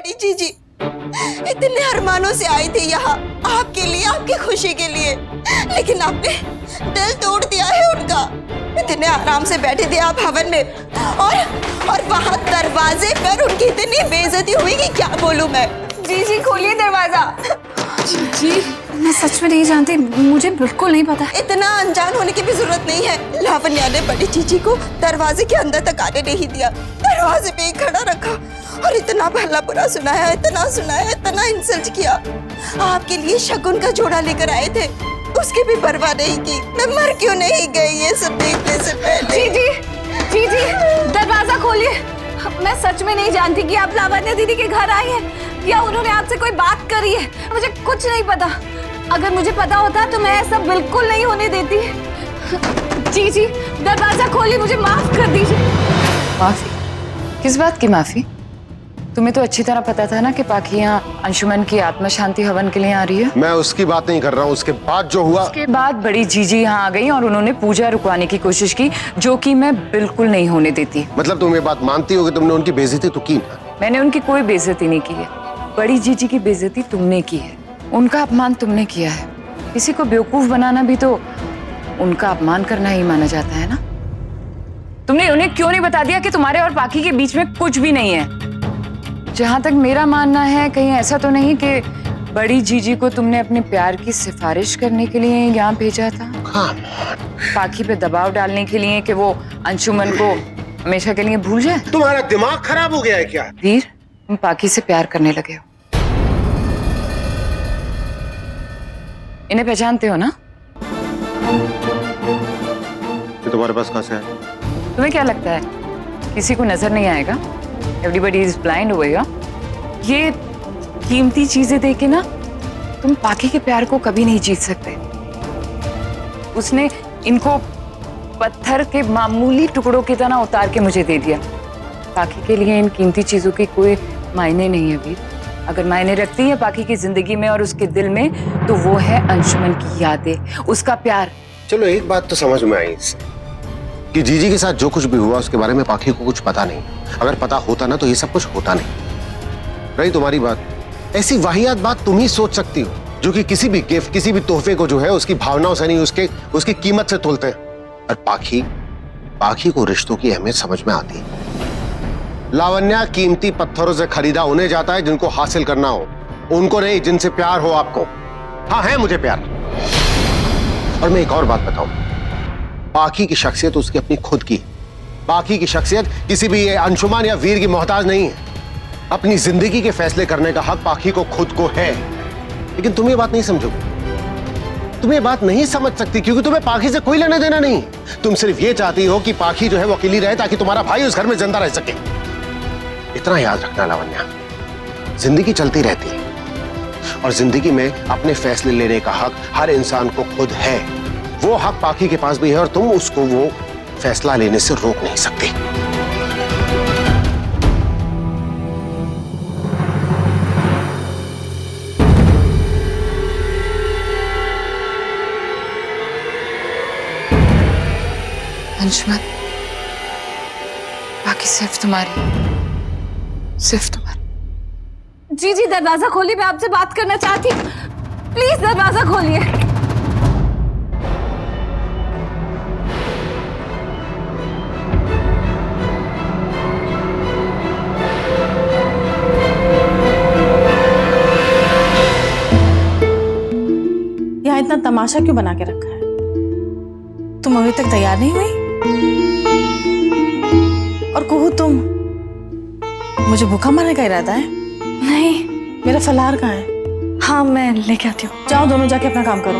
बड़ी जीजी इतने अरमानों से आई थी यहाँ आपके लिए, आपकी खुशी के लिए, लेकिन आपने दिल तोड़ दिया है उनका। इतने आराम से बैठे थे आप हवन में और वहां दरवाजे पर उनकी इतनी बेइज्जती हुई कि क्या बोलूं मैं। जी खोलिए दरवाजा। जी मैं सच में नहीं जानती, मुझे बिल्कुल नहीं पता। इतना अनजान होने की भी जरूरत नहीं है। लावण्या ने बड़ी चीची को दरवाजे के अंदर तक आने नहीं दिया, दरवाजे पे ही खड़ा रखा और इतना भला बुरा सुनाया, इतना इंसल्ट किया। आपके लिए शगुन का जोड़ा लेकर आए थे, उसकी भी परवाह नहीं की। मैं मर क्यों नहीं गई ये सब देखने से पहले। जी दरवाजा खोलिए। मैं सच में नहीं जानती कि आप लावण्या दीदी के घर आई हैं या उन्होंने आपसे कोई बात करी है, मुझे कुछ नहीं पता। अगर मुझे पता होता तो मैं ऐसा बिल्कुल नहीं होने देती। जी दरवाजा खोलिए, मुझे माफ कर दीजिए। माफी? किस बात की माफी? तुम्हें तो अच्छी तरह पता था ना कि पाखी यहाँ अंशुमन की आत्मा शांति हवन के लिए आ रही है। मैं उसकी बात नहीं कर रहा हूँ, उसके बाद जो हुआ। उसके बाद बड़ी जीजी यहाँ आ गई और उन्होंने पूजा रुकवाने की कोशिश की, जो कि मैं बिल्कुल नहीं होने देती। मतलब तुम ये बात मानती हो कि तुमने उनकी बेइज्जती तो की? मैंने उनकी कोई बेइज्जती नहीं की है। बड़ी जीजी की बेइज्जती तुमने की है, उनका अपमान तुमने किया है। किसी को बेवकूफ बनाना भी तो उनका अपमान करना ही माना जाता है ना। तुमने उन्हें क्यों नहीं बता दिया कि तुम्हारे और पाखी के बीच में कुछ भी नहीं है? जहां तक मेरा मानना है, कहीं ऐसा तो नहीं कि बड़ी जीजी को तुमने अपने प्यार की सिफारिश करने के लिए यहाँ भेजा था? पाखी पे दबाव डालने के लिए कि वो अंशुमन को हमेशा के लिए भूल जाए? तुम्हारा दिमाग खराब हो गया है क्या? वीर, तुम पाखी से प्यार करने लगे हो। इन्हें पहचानते हो ना? ये तुम्हारे पास कहाँ से है? तुम्हें क्या लगता है किसी को नजर नहीं आएगा? Everybody is blind over here. ये कीमती चीजें देके ना तुम पाखी के प्यार को कभी नहीं जीत सकते। उसने इनको पत्थर के मामूली टुकड़ों की तरह उतार के मुझे दे दिया। पाखी के लिए इन कीमती चीजों की कोई मायने नहीं है वीर। अगर मायने रखती है पाखी की जिंदगी में और उसके दिल में, तो वो है अंशुमन की यादें, उसका प्यार। चलो एक बात तो समझ में आई इससे कि जीजी के साथ जो कुछ भी हुआ उसके बारे में पाखी को कुछ पता नहीं। अगर पता होता ना तो ये सब कुछ होता नहीं। रही तुम्हारी बात, ऐसी वाहियात बात तुम ही सोच सकती हो जो कि किसी भी गिफ्ट, किसी भी तोहफे को जो है उसकी भावनाओं से नहीं, उसकी कीमत से तोलते हैं। और पाखी को रिश्तों की अहमियत समझ में आती है। लावण्या कीमती पत्थरों से खरीदा उन्हें जाता है जिनको हासिल करना हो, उनको नहीं जिनसे प्यार हो आपको। हाँ है मुझे प्यार। और मैं एक और बात बताऊं, पाखी की शख्सियत उसकी अपनी खुद की। पाखी की शख्सियत किसी भी अंशुमन या वीर की मोहताज नहीं है। अपनी जिंदगी के फैसले करने का हक पाखी को खुद को है। लेकिन तुम ये बात नहीं समझोगे, तुम ये बात नहीं समझ सकती क्योंकि तुम्हें पाखी से कोई लेना देना नहीं। तुम सिर्फ ये चाहती हो कि पाखी जो है वो अकेली रहे ताकि तुम्हारा भाई उस घर में जिंदा रह सके। इतना याद रखना लावण्या, जिंदगी चलती रहती है और जिंदगी में अपने फैसले लेने का हक हर इंसान को खुद है। वो हक पाखी के पास भी है और तुम उसको वो फैसला लेने से रोक नहीं सकती। अंशुमन, बाकी सिर्फ तुम्हारी, सिर्फ तुम्हारी। जी दरवाजा खोलिए, मैं आपसे बात करना चाहती हूँ। प्लीज दरवाजा खोलिए। यहाँ इतना तमाशा क्यों बना के रखा है? तुम अभी तक तैयार नहीं हुई? और कहूँ तुम, मुझे भूखा मारने का इरादा है? नहीं। मेरा फलाहार कहाँ है? हाँ मैं लेके आती हूँ। जाओ दोनों जाके अपना काम करो।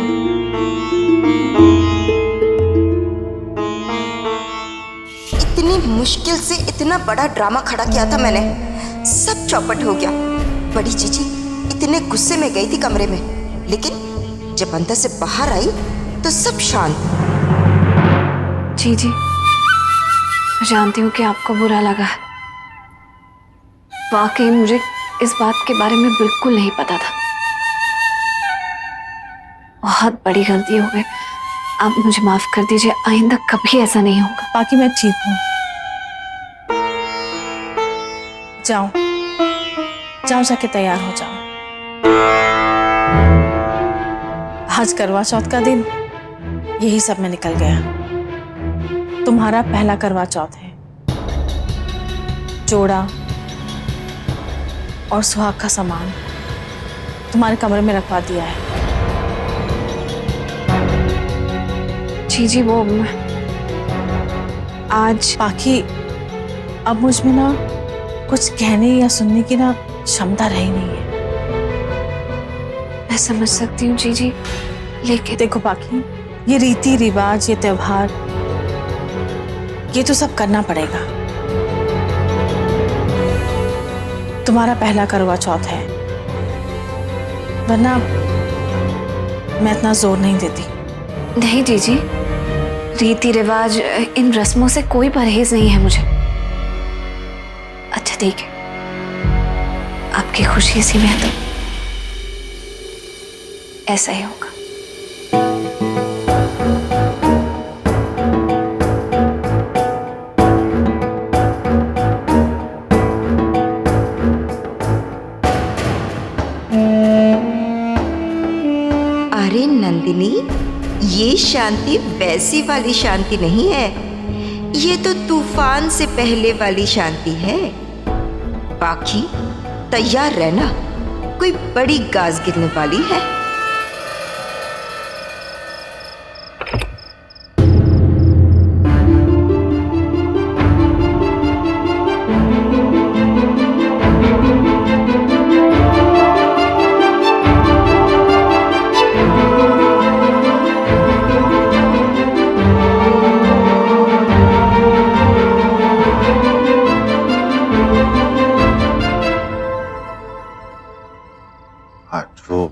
इतनी मुश्किल से इतना बड़ा ड्रामा खड़ा किया था मैंने, सब चौपट हो गया। बड़ी चीची इतने गुस्से में गई थी कमरे में, लेकिन जब अंदर से बाहर आई तो सब शांत। जी मैं जानती हूँ कि आपको बुरा लगा है। वाकई मुझे इस बात के बारे में बिल्कुल नहीं पता था। बहुत बड़ी गलती हो गई, आप मुझे माफ कर दीजिए। आइंदा कभी ऐसा नहीं होगा। बाकी मैं ठीक हूँ, जाओ जाओ जाके तैयार हो जाओ। आज करवा चौथ का दिन यही सब में निकल गया। तुम्हारा पहला करवा चौथ है। जोड़ा और सुहाग का सामान तुम्हारे कमरे में रखवा दिया है। जी वो आज बाकी अब मुझ में ना कुछ कहने या सुनने की ना क्षमता रही नहीं है। मैं समझ सकती हूँ जी, लेकिन देखो बाकी ये रीति रिवाज, ये त्योहार, ये तो सब करना पड़ेगा। तुम्हारा पहला करवा चौथ है, वरना मैं इतना जोर नहीं देती। नहीं जी, रीति रिवाज, इन रस्मों से कोई परहेज नहीं है मुझे। अच्छा ठीक है, आपकी खुशी इसी में है तो ऐसा ही होगा। अरे नंदिनी, ये शांति वैसी वाली शांति नहीं है, ये तो तूफान से पहले वाली शांति है। बाकी तैयार रहना, कोई बड़ी गाज गिरने वाली है।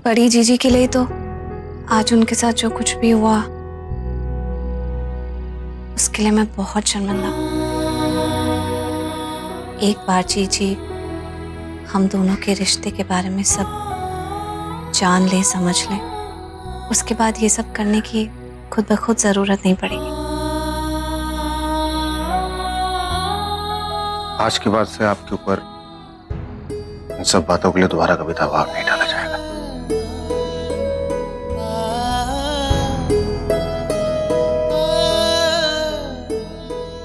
बड़ी जीजी के लिए तो आज उनके साथ जो कुछ भी हुआ उसके लिए मैं बहुत शर्मिंदा हूँ। एक बार जीजी हम दोनों के रिश्ते के बारे में सब जान ले, समझ ले, उसके बाद ये सब करने की खुद ब खुद जरूरत नहीं पड़ेगी। आज के बाद से आपके ऊपर इन सब बातों के लिए दोबारा कभी दबाव नहीं डाला जाएगा।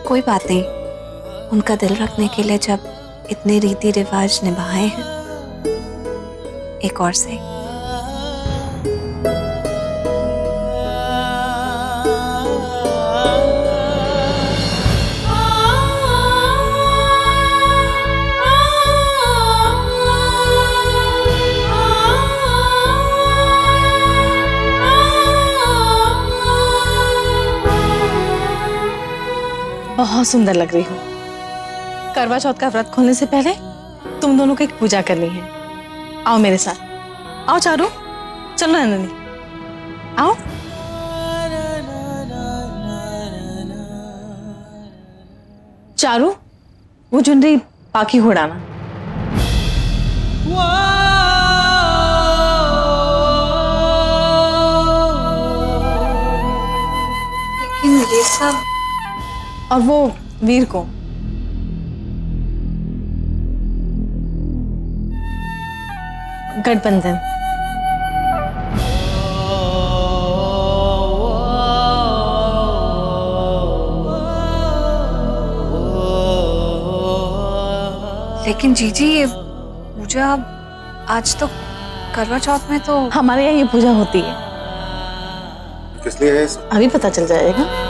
कोई बात नहीं, उनका दिल रखने के लिए जब इतने रीति रिवाज निभाए हैं, एक और से बहुत सुंदर लग रही हो। करवा चौथ का व्रत खोलने से पहले तुम दोनों को एक पूजा करनी है। आओ मेरे साथ, आओ चारू, चलो नंदिनी, आओ। चारू, वो चुनरी पाखी उड़ाना। लेकिन ये सब, और वो वीर को गठबंधन। लेकिन जीजी ये पूजा आज तो करवा चौथ में तो हमारे यहाँ ये पूजा होती है। किस लिए है? अभी पता चल जाएगा।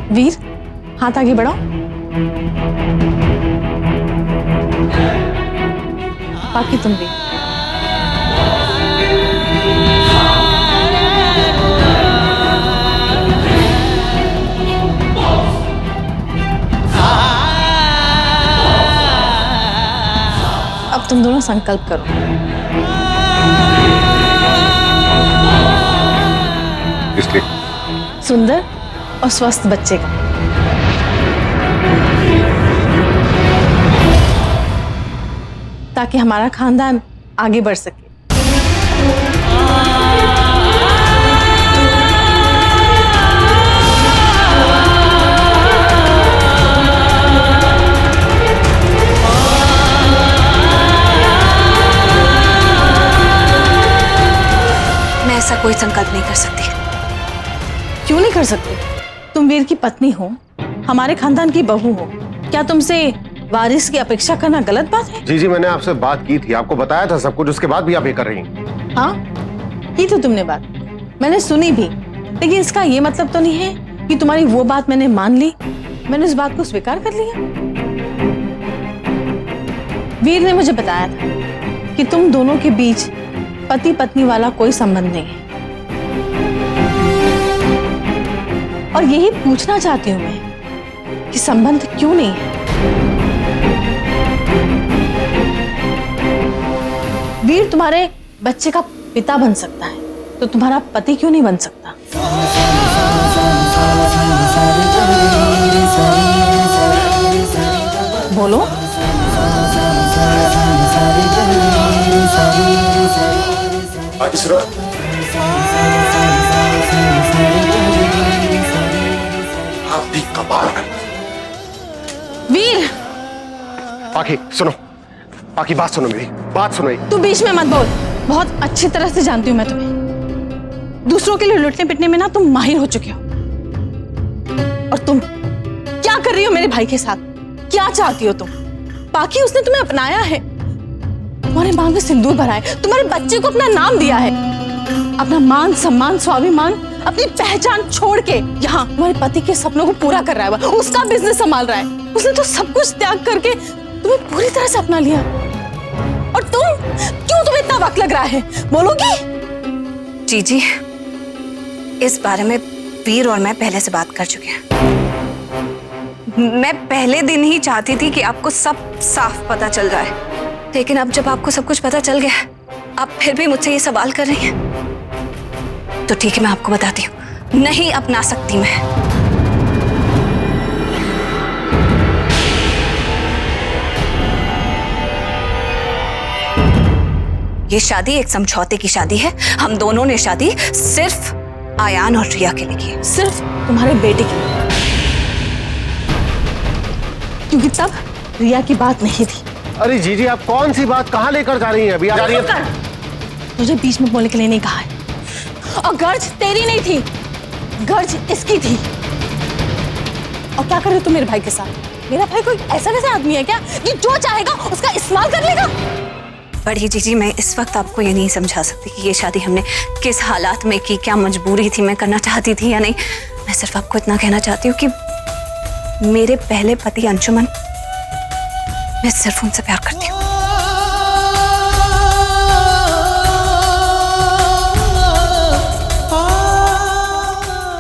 वीर, हाथ आगे बढ़ाओ। बाकी तुम भी। अब तुम दोनों संकल्प करो। इसलिए सुंदर और स्वस्थ बच्चे का। ताकि हमारा खानदान आगे बढ़ सके। मैं ऐसा कोई संकल्प नहीं कर सकती। क्यों नहीं कर सकते? तुम वीर की पत्नी हो, हमारे खानदान की बहू हो। क्या तुमसे वारिस की अपेक्षा करना गलत बात है? जी मैंने आपसे बात की थी, आपको बताया था सब कुछ, उसके बाद भी आप ये कर रही हैं। हाँ, की थी तुमने बात, मैंने सुनी भी, लेकिन इसका ये मतलब तो नहीं है कि तुम्हारी वो बात मैंने मान ली, मैंने उस बात को स्वीकार कर लिया। वीर ने मुझे बताया था कि तुम दोनों के बीच पति पत्नी वाला कोई संबंध नहीं है, और यही पूछना चाहती हूं मैं कि संबंध क्यों नहीं है? वीर तुम्हारे बच्चे का पिता बन सकता है, तो तुम्हारा पति क्यों नहीं बन सकता? बोलो। आप भी कमाल है। वीर, पाखी सुनो, पाखी बात सुनो, मेरी बात सुनो। तू बीच में मत बोल, बहुत अच्छी तरह से जानती हूँ मैं तुम्हें। दूसरों के लिए लुटने पिटने में ना तुम माहिर हो चुके हो। और तुम क्या कर रही हो मेरे भाई के साथ? क्या चाहती हो तुम? बाकी उसने तुम्हें अपनाया है, तुम्हारे मांग में सिंदूर भरा है, तुम्हारे बच्चे को अपना नाम दिया है, अपना मान सम्मान स्वाभिमान अपनी पहचान छोड़ के यहाँ तुम्हारे पति के सपनों को पूरा कर रहा है, उसका बिजनेस संभाल रहा है। उसने तो सब कुछ त्याग करके तुम्हें पूरी तरह से अपना लिया। और तुम्हें इतना वक्त लग रहा है? बोलोगी? जीजी, इस बारे में वीर और मैं पहले से बात कर चुके हैं। मैं पहले दिन ही चाहती थी कि आपको सब साफ पता चल जाए, लेकिन अब जब आपको सब कुछ पता चल गया, आप फिर भी मुझसे ये सवाल कर रही हैं, तो ठीक है, मैं आपको बताती हूँ, नहीं अपना सकती मैं। ये शादी एक समझौते की शादी है। हम दोनों ने शादी सिर्फ आयान और रिया के लिए की है। सिर्फ तुम्हारे बेटे के लिए, क्योंकि तब रिया की बात नहीं थी। अरे जीजी, आप कौन सी बात कहाँ लेकर जा रही हैं अभी? मुझे बीच में बोलने के लिए नहीं कहा है। और गर्ज तेरी नहीं थी, गर्ज इसकी थी। और क्या कर रहे हो तुम मेरे भाई के साथ? मेरा भाई कोई ऐसा वैसा आदमी है क्या कि जो चाहेगा उसका इस्तेमाल कर लेगा? बड़ी जीजी, मैं इस वक्त आपको ये नहीं समझा सकती कि ये शादी हमने किस हालात में की, क्या मजबूरी थी, मैं करना चाहती थी या नहीं। मैं सिर्फ आपको इतना कहना चाहती हूँ कि मेरे पहले पति अंशुमन, मैं सिर्फ उनसे प्यार करती हूँ।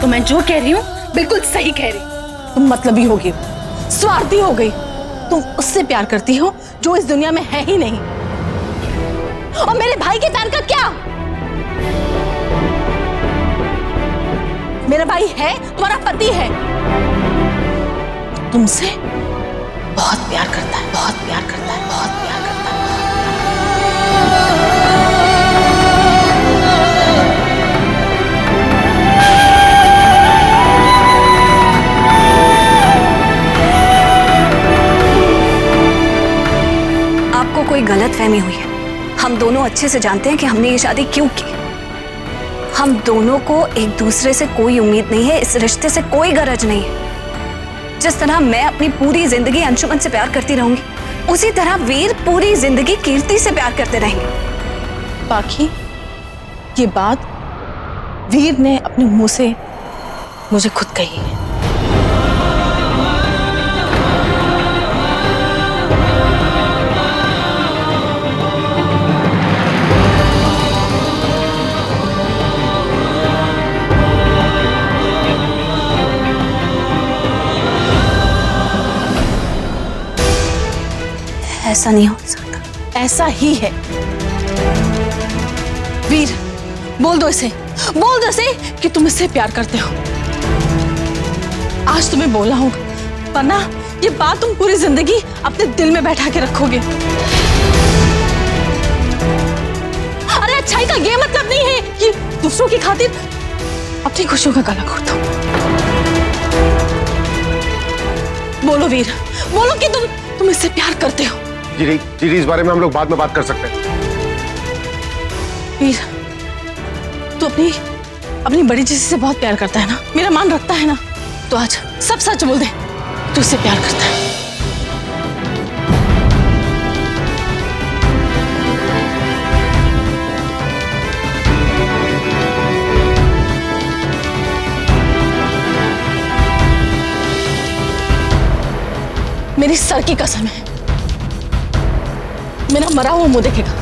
तो मैं जो कह रही हूँ बिल्कुल सही कह रही हूँ। तुम मतलबी हो गई, स्वार्थी हो गई। तुम उससे प्यार करती हो जो इस दुनिया में है ही नहीं। और मेरे भाई के प्यार का क्या? मेरा भाई है, तुम्हारा पति है, तुमसे बहुत प्यार करता है, बहुत प्यार करता है, बहुत प्यार करता है। आपको कोई गलतफहमी हुई है। हम दोनों अच्छे से जानते हैं कि हमने ये शादी क्यों की। हम दोनों को एक दूसरे से कोई उम्मीद नहीं है, इस रिश्ते से कोई गरज नहीं है। जिस तरह मैं अपनी पूरी जिंदगी अंशुमन से प्यार करती रहूंगी, उसी तरह वीर पूरी जिंदगी कीर्ति से प्यार करते रहेंगे। बाकी ये बात वीर ने अपने मुंह से मुझे खुद कही है। ऐसा नहीं हो सकता। ऐसा ही है। वीर, बोल दो इसे कि तुम इससे प्यार करते हो। आज तुम्हें बोलना होगा, वरना ये बात तुम पूरी जिंदगी अपने दिल में बैठा के रखोगे। खातिर अपनी खुशियों का गला घोटता हूँ। बोलो वीर, बोलो कि तुम इससे प्यार करते हो। जी, इस बारे में हम लोग बाद में बात कर सकते हैं। वीर, तू अपनी बड़ी चीज से बहुत प्यार करता है ना, मेरा मान रखता है ना, तो आज सब सच बोल दे, तू इससे प्यार करता है। मेरी सर की कसम है, मेरा मरा हुआ मुंह देखेगा।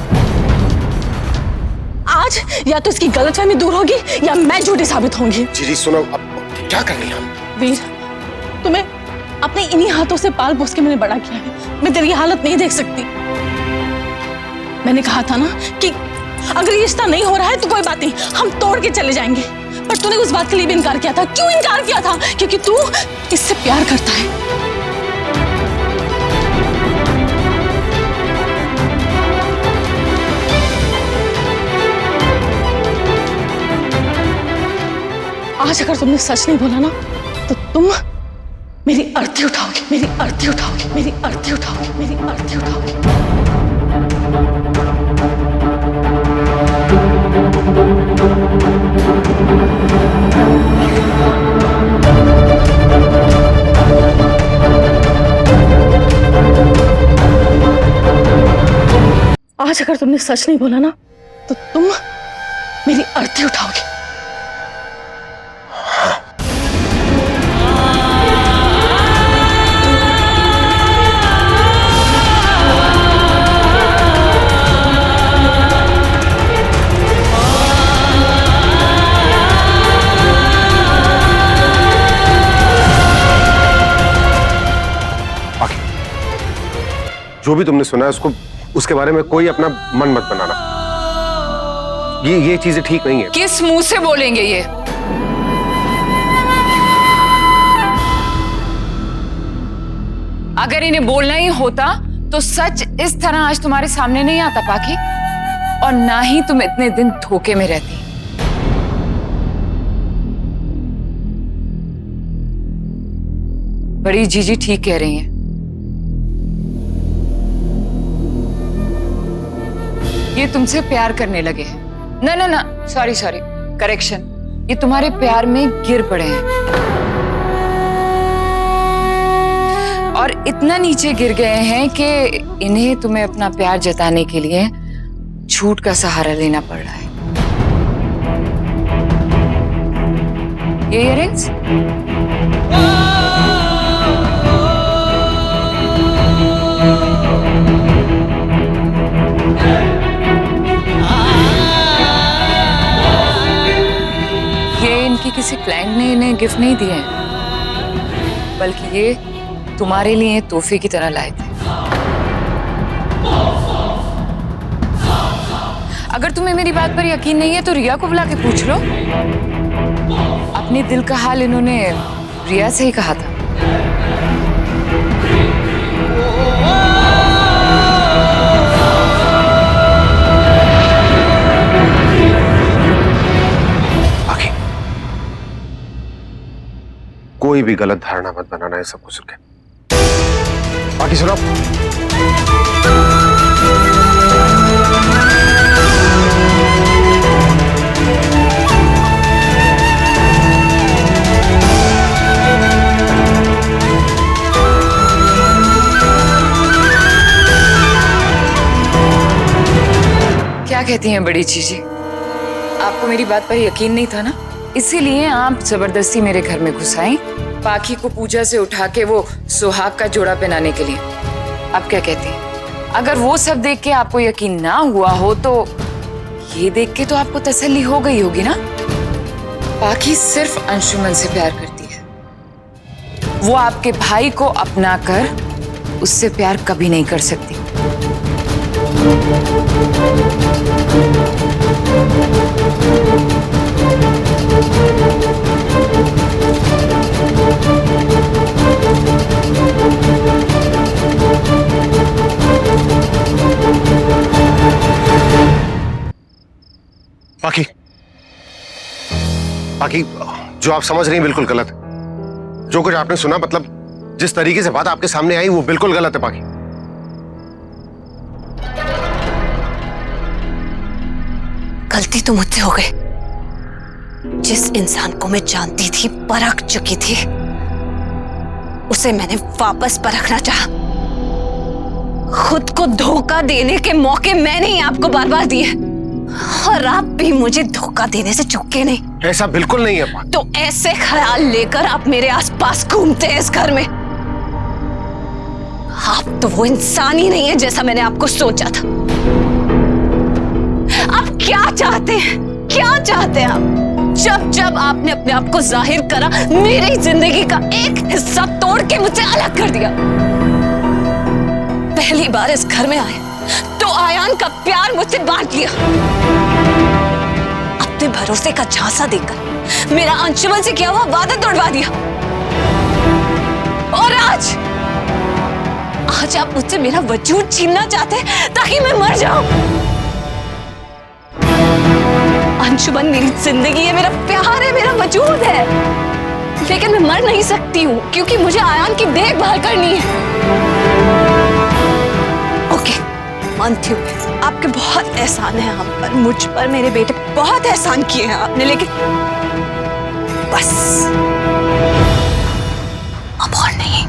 आज या तो इसकी गलतफहमी दूर होगी या मैं झूठी साबित होंगी। जी सुनो, अब क्या करनी है हम? वीर, तुम्हें अपने इन्हीं हाथों से पाल पोस के मैंने बड़ा किया है। मैं तेरी हालत नहीं देख सकती। मैंने कहा था ना कि अगर ये रिश्ता नहीं हो रहा है तो कोई बात नहीं, हम तोड़ के चले जाएंगे। पर तूने उस बात के लिए भी इनकार किया था। क्यों इनकार किया था? क्योंकि तू इससे प्यार करता है। आज अगर तुमने सच नहीं बोला ना तो तुम मेरी अर्थी उठाओगे, मेरी अर्थी उठाओगे, मेरी अर्थी उठाओगे, मेरी अर्थी उठाओगे। आज अगर तुमने सच नहीं बोला ना तो तुम मेरी अर्थी उठाओगे। जो भी तुमने सुना है उसके बारे में कोई अपना मन मत बनाना। ये चीजें ठीक नहीं है। किस मुंह से बोलेंगे ये? अगर इन्हें बोलना ही होता तो सच इस तरह आज तुम्हारे सामने नहीं आता पाखी, और ना ही तुम इतने दिन धोखे में रहती। बड़ी जीजी ठीक कह रही हैं। ये तुमसे प्यार करने लगे हैं। ना सॉरी करेक्शन, ये तुम्हारे प्यार में गिर पड़े हैं और इतना नीचे गिर गए हैं कि इन्हें तुम्हें अपना प्यार जताने के लिए झूठ का सहारा लेना पड़ रहा है। ये इयररिंग्स किसी क्लाइंट ने इन्हें गिफ्ट नहीं दिए हैं, बल्कि ये तुम्हारे लिए तोहफे की तरह लाए थे। अगर तुम्हें मेरी बात पर यकीन नहीं है तो रिया को बुला के पूछ लो। अपने दिल का हाल इन्होंने रिया से ही कहा था। कोई भी गलत धारणा मत बनाना है सब कुछ सुन के। बाकी सुनो, क्या कहती हैं बड़ी जीजी? आपको मेरी बात पर यकीन नहीं था ना, इसीलिए आप जबरदस्ती मेरे घर में घुस आई पाखी को पूजा से उठा के वो सुहाग का जोड़ा पहनाने के लिए। आप क्या कहती हैं? अगर वो सब देख के आपको यकीन ना हुआ हो तो ये देख के तो आपको तसल्ली हो गई होगी ना। पाखी सिर्फ अंशुमन से प्यार करती है। वो आपके भाई को अपना कर उससे प्यार कभी नहीं कर सकती। बाकी बाकी जो आप समझ रही हैं बिल्कुल गलत है। जो कुछ आपने सुना, मतलब जिस तरीके से बात आपके सामने आई वो बिल्कुल गलत है पाखी। गलती तो मुझसे हो गई। जिस इंसान को मैं जानती थी, परख चुकी थी, उसे मैंने वापस परखना चाहा। खुद को धोखा देने के मौके मैंने ही आपको बार बार दिए, और आप भी मुझे धोखा देने से चूके नहीं। ऐसा बिल्कुल नहीं है पाखी। तो ऐसे ख्याल लेकर आप मेरे आसपास घूमते हैं इस घर में। आप तो वो इंसान ही नहीं है जैसा मैंने आपको सोचा था। आप क्या चाहते हैं? क्या चाहते हैं आप? जब जब आपने अपने आप को जाहिर करा, मेरी जिंदगी का एक हिस्सा तोड़ के मुझसे अलग कर दिया। पहली बार इस घर में आए तो आयान का प्यार मुझसे बांट लिया। अपने भरोसे का झांसा देकर मेरा अंशुमन से किया हुआ वादा तोड़वा दिया। और आज आप मुझसे मेरा वजूद छीनना चाहते हैं ताकि मैं मर जाऊं। अंशुमन मेरी जिंदगी है, मेरा प्यार है, मेरा वजूद है, लेकिन मैं मर नहीं सकती हूँ क्योंकि मुझे आयान की देखभाल करनी है। ओके, मानती हूँ आपके बहुत एहसान है हम पर, मुझ पर, मेरे बेटे, बहुत एहसान किए हैं आपने, लेकिन बस अब और नहीं।